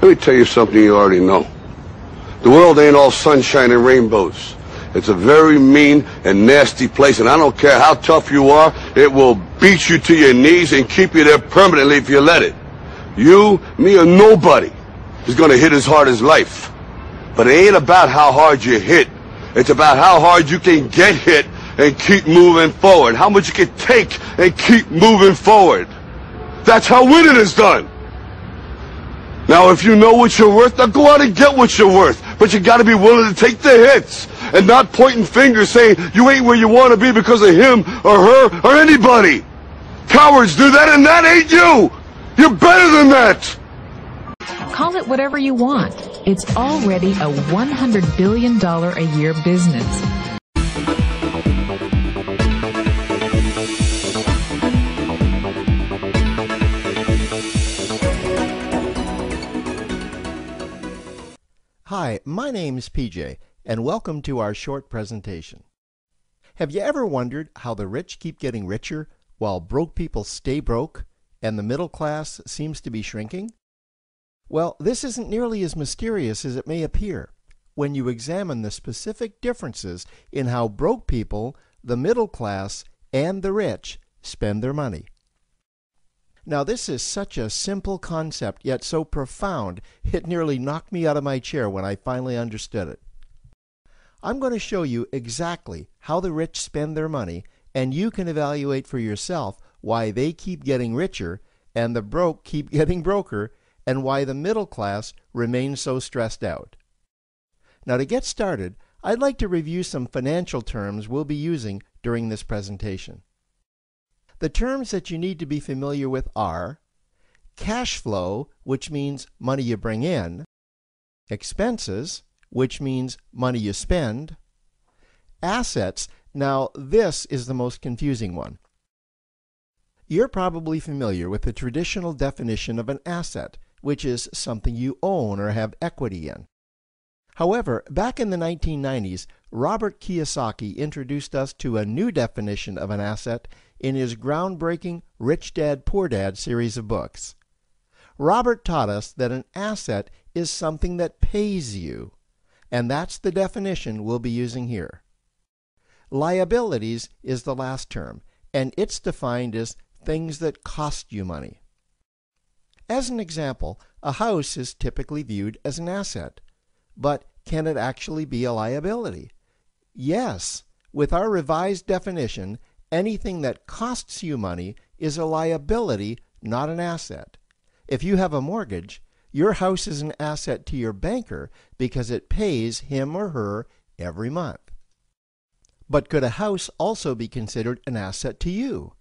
Let me tell you something you already know. The world ain't all sunshine and rainbows. It's a very mean and nasty place, and I don't care how tough you are, it will beat you to your knees and keep you there permanently if you let it. You, me, or nobody is going to hit as hard as life. But it ain't about how hard you hit. It's about how hard you can get hit and keep moving forward. How much you can take and keep moving forward. That's how winning is done. Now, if you know what you're worth, now go out and get what you're worth. But you got to be willing to take the hits and not pointing fingers saying you ain't where you want to be because of him or her or anybody. Cowards do that, and that ain't you. You're better than that. Call it whatever you want. It's already a $100 billion a year business. Hi, my name's PJ, and welcome to our short presentation. Have you ever wondered how the rich keep getting richer while broke people stay broke and the middle class seems to be shrinking? Well, this isn't nearly as mysterious as it may appear when you examine the specific differences in how broke people, the middle class, and the rich spend their money. Now, this is such a simple concept, yet so profound, it nearly knocked me out of my chair when I finally understood it. I'm going to show you exactly how the rich spend their money, and you can evaluate for yourself why they keep getting richer and the broke keep getting broker, and why the middle class remains so stressed out. Now, to get started, I'd like to review some financial terms we'll be using during this presentation. The terms that you need to be familiar with are cash flow, which means money you bring in, expenses, which means money you spend, assets. Now, this is the most confusing one. You're probably familiar with the traditional definition of an asset, which is something you own or have equity in. However, back in the 1990s, Robert Kiyosaki introduced us to a new definition of an asset in his groundbreaking Rich Dad, Poor Dad series of books. Robert taught us that an asset is something that pays you, and that's the definition we'll be using here. Liabilities is the last term, and it's defined as things that cost you money. As an example, a house is typically viewed as an asset, but can it actually be a liability? Yes, with our revised definition, anything that costs you money is a liability, not an asset. If you have a mortgage, your house is an asset to your banker because it pays him or her every month. But could a house also be considered an asset to you?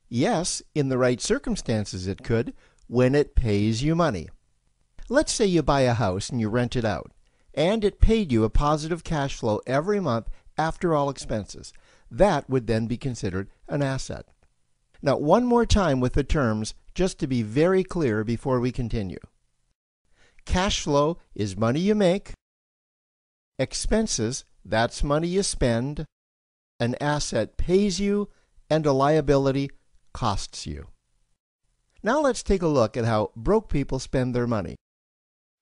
Yes, in the right circumstances it could, when it pays you money. Let's say you buy a house and you rent it out, and it paid you a positive cash flow every month after all expenses. That would then be considered an asset. Now, one more time with the terms, just to be very clear before we continue. Cash flow is money you make. Expenses, that's money you spend. An asset pays you, and a liability costs you. Now let's take a look at how broke people spend their money.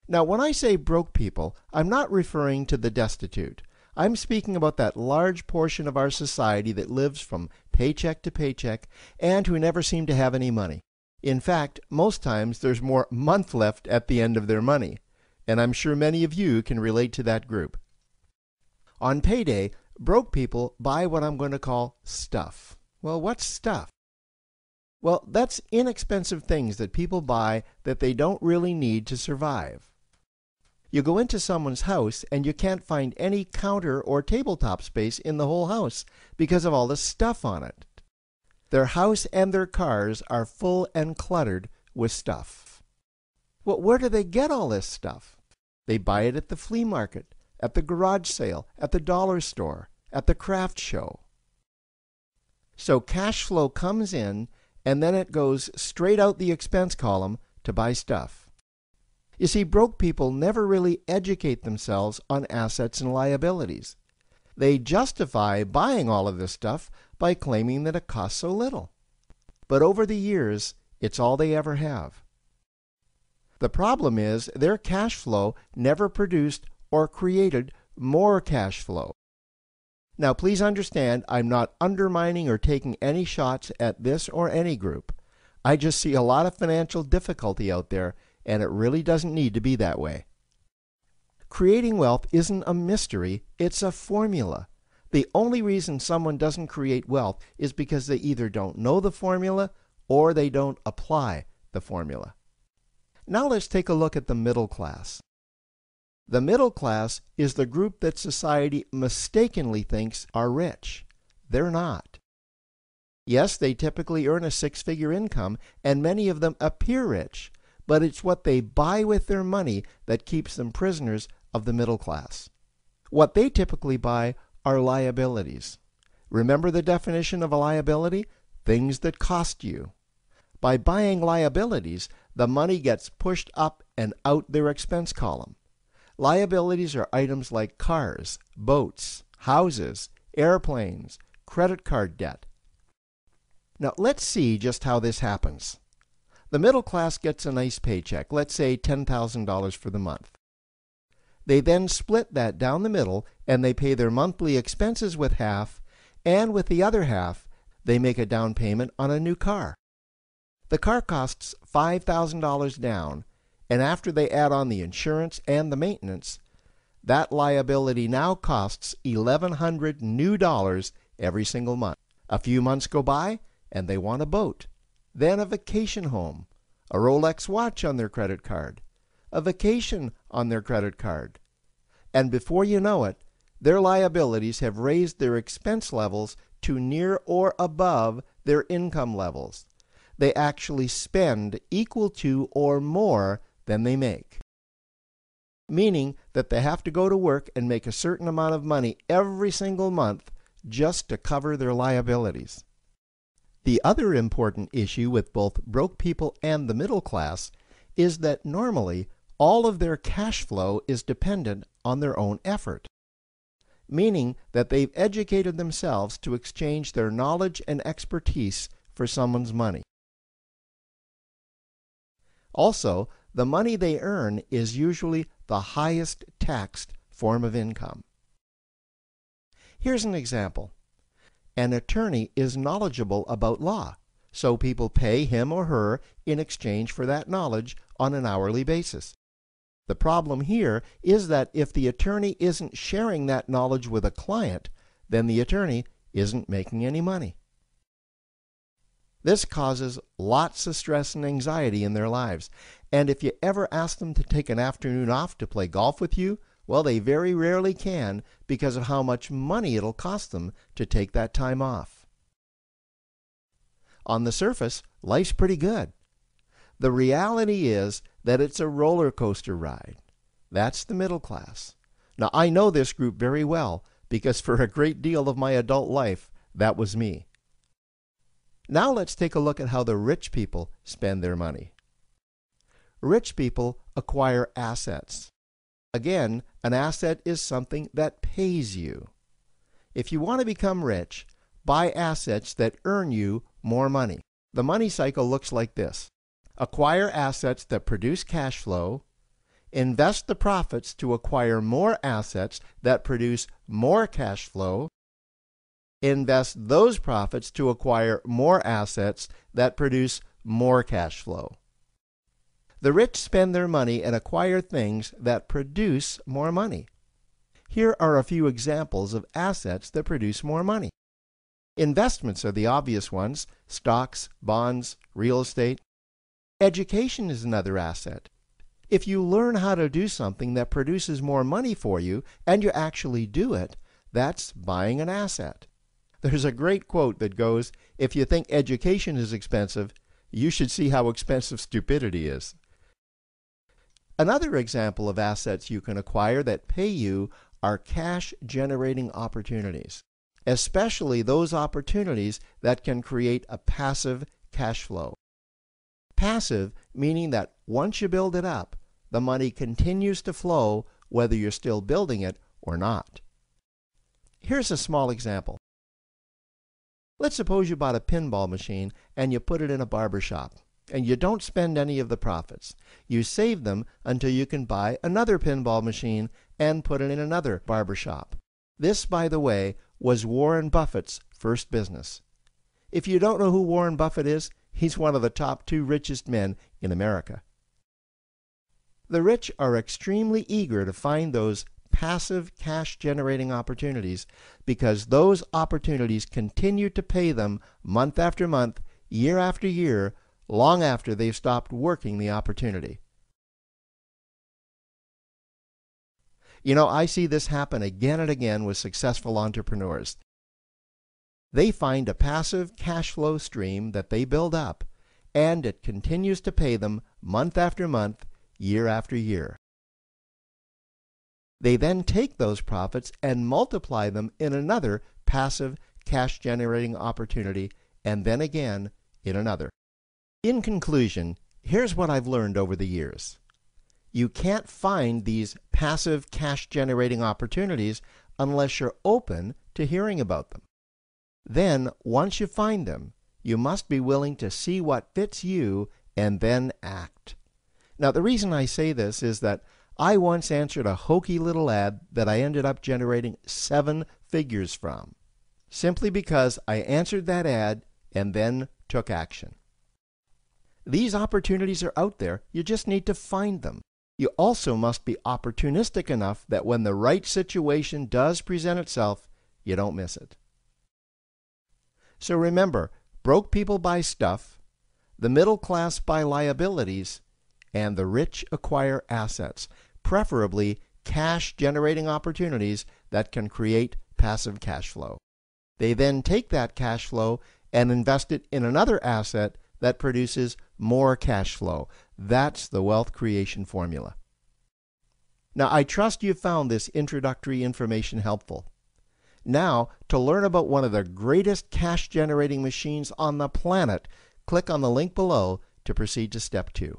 Now, when I say broke people, I'm not referring to the destitute. I'm speaking about that large portion of our society that lives from paycheck to paycheck and who never seem to have any money. In fact, most times there's more month left at the end of their money, and I'm sure many of you can relate to that group. On payday, broke people buy what I'm going to call stuff. Well, what's stuff? Well, that's inexpensive things that people buy that they don't really need to survive. You go into someone's house and you can't find any counter or tabletop space in the whole house because of all the stuff on it. Their house and their cars are full and cluttered with stuff. Well, where do they get all this stuff? They buy it at the flea market, at the garage sale, at the dollar store, at the craft show. So cash flow comes in and then it goes straight out the expense column to buy stuff. You see, broke people never really educate themselves on assets and liabilities. They justify buying all of this stuff by claiming that it costs so little. But over the years, it's all they ever have. The problem is their cash flow never produced or created more cash flow. Now please understand, I'm not undermining or taking any shots at this or any group. I just see a lot of financial difficulty out there, and it really doesn't need to be that way. Creating wealth isn't a mystery, it's a formula. The only reason someone doesn't create wealth is because they either don't know the formula or they don't apply the formula. Now let's take a look at the middle class. The middle class is the group that society mistakenly thinks are rich. They're not. Yes, they typically earn a six-figure income, and many of them appear rich, but it's what they buy with their money that keeps them prisoners of the middle class. What they typically buy are liabilities. Remember the definition of a liability? Things that cost you. By buying liabilities, the money gets pushed up and out their expense column. Liabilities are items like cars, boats, houses, airplanes, credit card debt. Now let's see just how this happens. The middle class gets a nice paycheck, let's say $10,000 for the month. They then split that down the middle and they pay their monthly expenses with half, and with the other half, they make a down payment on a new car. The car costs $5,000 down, and after they add on the insurance and the maintenance, that liability now costs $1,100 new dollars every single month. A few months go by, and they want a boat, then a vacation home, a Rolex watch on their credit card, a vacation on their credit card. And before you know it, their liabilities have raised their expense levels to near or above their income levels. They actually spend equal to or more than they make. Meaning that they have to go to work and make a certain amount of money every single month just to cover their liabilities. The other important issue with both broke people and the middle class is that normally all of their cash flow is dependent on their own effort. Meaning that they've educated themselves to exchange their knowledge and expertise for someone's money. Also, the money they earn is usually the highest taxed form of income. Here's an example. An attorney is knowledgeable about law, so people pay him or her in exchange for that knowledge on an hourly basis. The problem here is that if the attorney isn't sharing that knowledge with a client, then the attorney isn't making any money. This causes lots of stress and anxiety in their lives. And if you ever ask them to take an afternoon off to play golf with you, well, they very rarely can because of how much money it'll cost them to take that time off. On the surface, life's pretty good. The reality is that it's a roller coaster ride. That's the middle class. Now, I know this group very well because for a great deal of my adult life, that was me. Now let's take a look at how the rich people spend their money. Rich people acquire assets. Again, an asset is something that pays you. If you want to become rich, buy assets that earn you more money. The money cycle looks like this. Acquire assets that produce cash flow, invest the profits to acquire more assets that produce more cash flow, invest those profits to acquire more assets that produce more cash flow. The rich spend their money and acquire things that produce more money. Here are a few examples of assets that produce more money. Investments are the obvious ones: stocks, bonds, real estate. Education is another asset. If you learn how to do something that produces more money for you and you actually do it, that's buying an asset. There's a great quote that goes, "If you think education is expensive, you should see how expensive stupidity is." Another example of assets you can acquire that pay you are cash-generating opportunities, especially those opportunities that can create a passive cash flow. Passive meaning that once you build it up, the money continues to flow whether you're still building it or not. Here's a small example. Let's suppose you bought a pinball machine and you put it in a barber shop. And you don't spend any of the profits. You save them until you can buy another pinball machine and put it in another barber shop. This, by the way, was Warren Buffett's first business. If you don't know who Warren Buffett is, he's one of the top 2 richest men in America. The rich are extremely eager to find those passive cash-generating opportunities because those opportunities continue to pay them month after month, year after year, long after they've stopped working the opportunity. You know, I see this happen again and again with successful entrepreneurs. They find a passive cash flow stream that they build up, and it continues to pay them month after month, year after year. They then take those profits and multiply them in another passive cash-generating opportunity, and then again in another. In conclusion, here's what I've learned over the years. You can't find these passive cash-generating opportunities unless you're open to hearing about them. Then, once you find them, you must be willing to see what fits you and then act. Now, the reason I say this is that I once answered a hokey little ad that I ended up generating 7 figures from, simply because I answered that ad and then took action. These opportunities are out there, you just need to find them. You also must be opportunistic enough that when the right situation does present itself, you don't miss it. So remember, broke people buy stuff, the middle class buy liabilities, and the rich acquire assets, preferably cash-generating opportunities that can create passive cash flow. They then take that cash flow and invest it in another asset that produces more cash flow. That's the wealth creation formula. Now, I trust you found this introductory information helpful. Now, to learn about one of the greatest cash-generating machines on the planet, click on the link below to proceed to step 2.